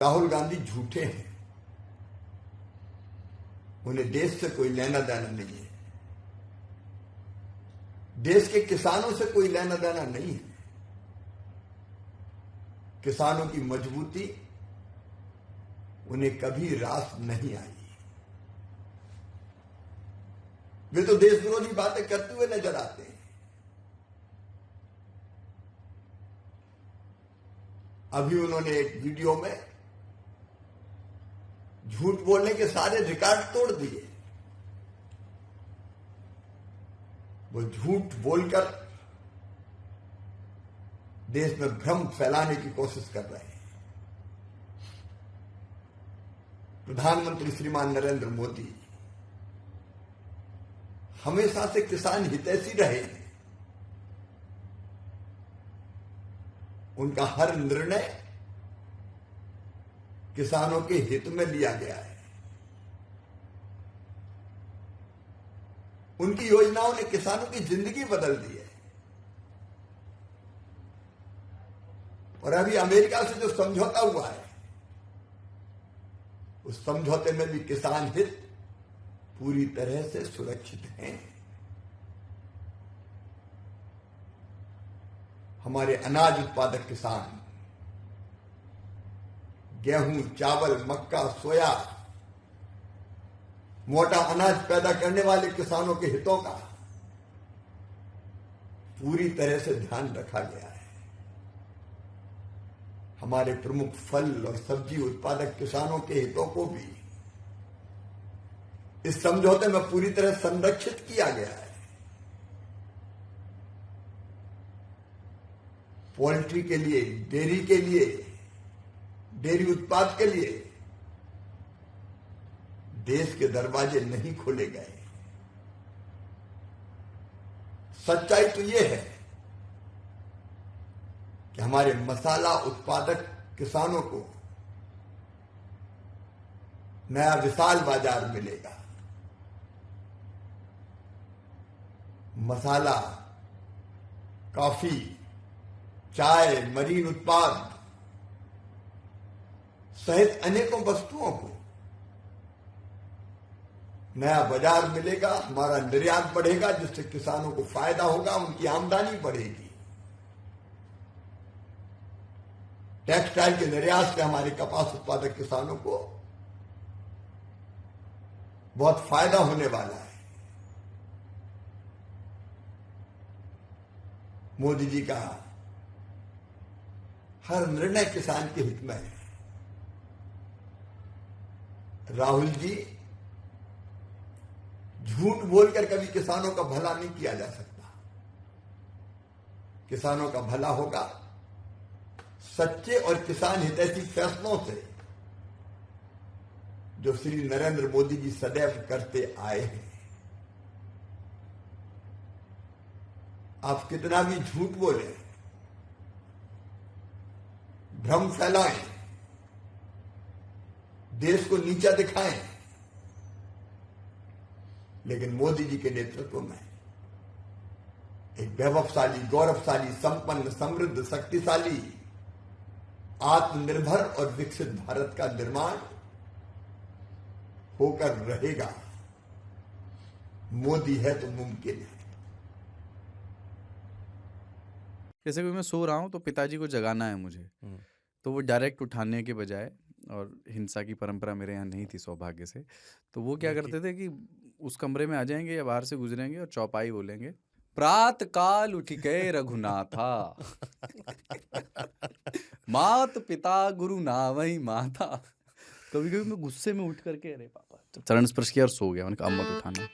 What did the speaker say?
राहुल गांधी झूठे हैं, उन्हें देश से कोई लेना देना नहीं है, देश के किसानों से कोई लेना देना नहीं है। किसानों की मजबूती उन्हें कभी रास नहीं आई। वे तो देश विरोधी बातें करते हुए नजर आते हैं। अभी उन्होंने एक वीडियो में झूठ बोलने के सारे रिकॉर्ड तोड़ दिए। वो झूठ बोलकर देश में भ्रम फैलाने की कोशिश कर रहे हैं। प्रधानमंत्री श्रीमान नरेंद्र मोदी हमेशा से किसान हितैषी रहे हैं। उनका हर निर्णय किसानों के हित में लिया गया है। उनकी योजनाओं ने किसानों की जिंदगी बदल दी है। और अभी अमेरिका से जो समझौता हुआ है, उस समझौते में भी किसान हित पूरी तरह से सुरक्षित हैं। हमारे अनाज उत्पादक किसान गेहूं, चावल, मक्का, सोया, मोटा अनाज पैदा करने वाले किसानों के हितों का पूरी तरह से ध्यान रखा गया है। हमारे प्रमुख फल और सब्जी उत्पादक किसानों के हितों को भी इस समझौते में पूरी तरह संरक्षित किया गया है। पोल्ट्री के लिए, डेयरी के लिए, डेयरी उत्पाद के लिए देश के दरवाजे नहीं खोले गए। सच्चाई तो यह है कि हमारे मसाला उत्पादक किसानों को नया विशाल बाजार मिलेगा। मसाला, कॉफी, चाय, मरीन उत्पाद सहित अनेकों वस्तुओं को नया बाजार मिलेगा। हमारा निर्यात बढ़ेगा, जिससे किसानों को फायदा होगा, उनकी आमदनी बढ़ेगी। टेक्सटाइल के निर्यात से हमारे कपास उत्पादक किसानों को बहुत फायदा होने वाला है। मोदी जी का हर निर्णय किसान के हित में है। राहुल जी झूठ बोलकर कभी किसानों का भला नहीं किया जा सकता। किसानों का भला होगा सच्चे और किसान हितैषी फैसलों से, जो श्री नरेंद्र मोदी जी सदैव करते आए हैं। आप कितना भी झूठ बोले, भ्रम फैलाएं, देश को नीचा दिखाएं, लेकिन मोदी जी के नेतृत्व में एक वैभवशाली, गौरवशाली, संपन्न, समृद्ध, शक्तिशाली, आत्मनिर्भर और विकसित भारत का निर्माण होकर रहेगा। मोदी है तो मुमकिन है। जैसे कि मैं सो रहा हूँ तो पिताजी को जगाना है मुझे, तो वो डायरेक्ट उठाने के बजाय, और हिंसा की परंपरा मेरे यहाँ नहीं थी सौभाग्य से, तो वो क्या करते थे कि उस कमरे में आ जाएंगे या बाहर से गुजरेंगे और चौपाई बोलेंगे, प्रात काल उठ के रघुनाथा मात पिता गुरु नावई माता। कभी कभी मैं गुस्से में उठ करके अरे पापा, जब चरण स्पर्श किया और सो गया, मैंने कहा अब मत उठाना।